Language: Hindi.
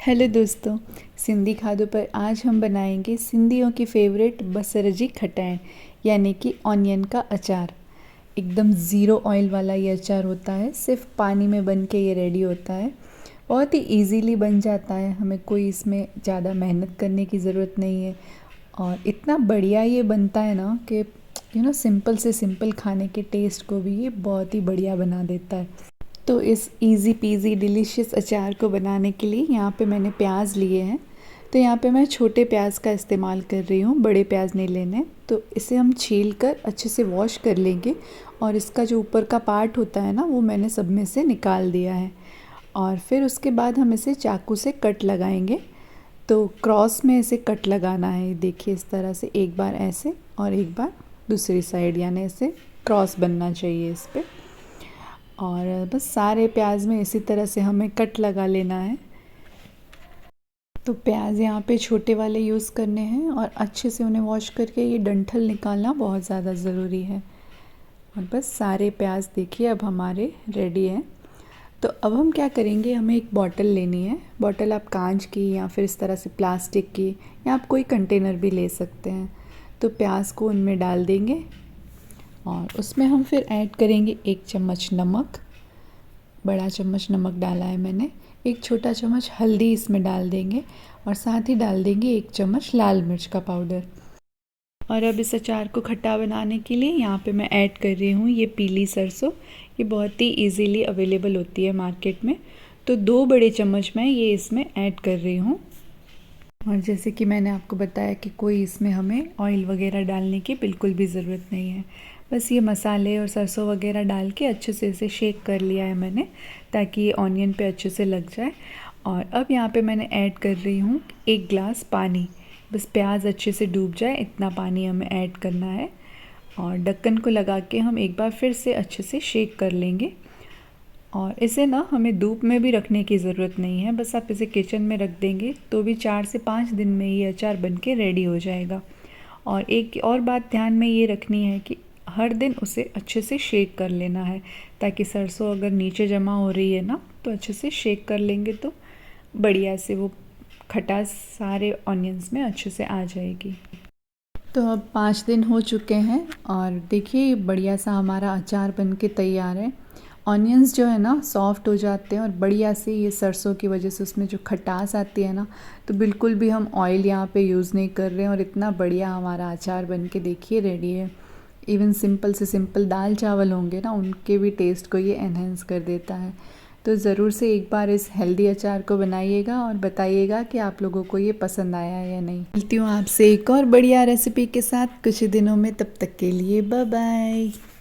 हेलो दोस्तों, सिंधी खादों पर आज हम बनाएंगे सिंधियों की फेवरेट बसरजी खटाइण यानी कि ऑनियन का अचार। एकदम ज़ीरो ऑयल वाला ये अचार होता है, सिर्फ पानी में बन के ये रेडी होता है। बहुत ही इजीली बन जाता है, हमें कोई इसमें ज़्यादा मेहनत करने की ज़रूरत नहीं है। और इतना बढ़िया ये बनता है ना कि सिंपल से सिंपल खाने के टेस्ट को भी ये बहुत ही बढ़िया बना देता है। तो इस इजी पीजी डिलीशियस अचार को बनाने के लिए यहाँ पे मैंने प्याज लिए हैं। तो यहाँ पे मैं छोटे प्याज का इस्तेमाल कर रही हूँ, बड़े प्याज नहीं लेने। तो इसे हम छील कर अच्छे से वॉश कर लेंगे और इसका जो ऊपर का पार्ट होता है ना, वो मैंने सब में से निकाल दिया है। और फिर उसके बाद हम इसे चाकू से कट लगाएंगे। तो क्रॉस में इसे कट लगाना है, देखिए इस तरह से, एक बार ऐसे और एक बार दूसरी साइड, यानी ऐसे क्रॉस बनना चाहिए इस पर। और बस सारे प्याज में इसी तरह से हमें कट लगा लेना है। तो प्याज यहाँ पे छोटे वाले यूज़ करने हैं और अच्छे से उन्हें वॉश करके ये डंठल निकालना बहुत ज़्यादा ज़रूरी है। और बस सारे प्याज देखिए अब हमारे रेडी हैं। तो अब हम क्या करेंगे, हमें एक बॉटल लेनी है। बॉटल आप कांच की या फिर इस तरह से प्लास्टिक की, या आप कोई कंटेनर भी ले सकते हैं। तो प्याज को उनमें डाल देंगे और उसमें हम फिर ऐड करेंगे 1 चम्मच नमक, बड़ा चम्मच नमक डाला है मैंने। 1 छोटा चम्मच हल्दी इसमें डाल देंगे और साथ ही डाल देंगे 1 चम्मच लाल मिर्च का पाउडर। और अब इस अचार को खट्टा बनाने के लिए यहाँ पे मैं ऐड कर रही हूँ ये पीली सरसों। ये बहुत ही इजीली अवेलेबल होती है मार्केट में। तो 2 बड़े चम्मच मैं ये इसमें ऐड कर रही हूँ। और जैसे कि मैंने आपको बताया कि कोई इसमें हमें ऑयल वगैरह डालने की बिल्कुल भी ज़रूरत नहीं है। बस ये मसाले और सरसों वगैरह डाल के अच्छे से इसे शेक कर लिया है मैंने, ताकि ये ऑनियन पे अच्छे से लग जाए। और अब यहाँ पे मैंने ऐड कर रही हूँ 1 गिलास पानी। बस प्याज अच्छे से डूब जाए इतना पानी हमें ऐड करना है। और ढक्कन को लगा के हम एक बार फिर से अच्छे से शेक कर लेंगे। और इसे ना हमें धूप में भी रखने की ज़रूरत नहीं है, बस आप इसे किचन में रख देंगे तो भी 4 से 5 दिन में ये अचार बन के रेडी हो जाएगा। और एक और बात ध्यान में ये रखनी है कि हर दिन उसे अच्छे से शेक कर लेना है, ताकि सरसों अगर नीचे जमा हो रही है ना, तो अच्छे से शेक कर लेंगे तो बढ़िया से वो खटास सारे ऑनियंस में अच्छे से आ जाएगी। तो अब 5 दिन हो चुके हैं और देखिए बढ़िया सा हमारा अचार बन के तैयार है। ऑनियंस जो है ना सॉफ्ट हो जाते हैं और बढ़िया से ये सरसों की वजह से उसमें जो खटास आती है ना, तो बिल्कुल भी हम ऑयल यहाँ पे यूज़ नहीं कर रहे हैं। और इतना बढ़िया हमारा अचार बन के देखिए रेडी है। इवन सिंपल से सिंपल दाल चावल होंगे ना, उनके भी टेस्ट को ये एनहेंस कर देता है। तो ज़रूर से एक बार इस हेल्दी अचार को बनाइएगा और बताइएगा कि आप लोगों को ये पसंद आया है या नहीं। मिलती हूँ आपसे एक और बढ़िया रेसिपी के साथ कुछ ही दिनों में, तब तक के लिए बाय बाय।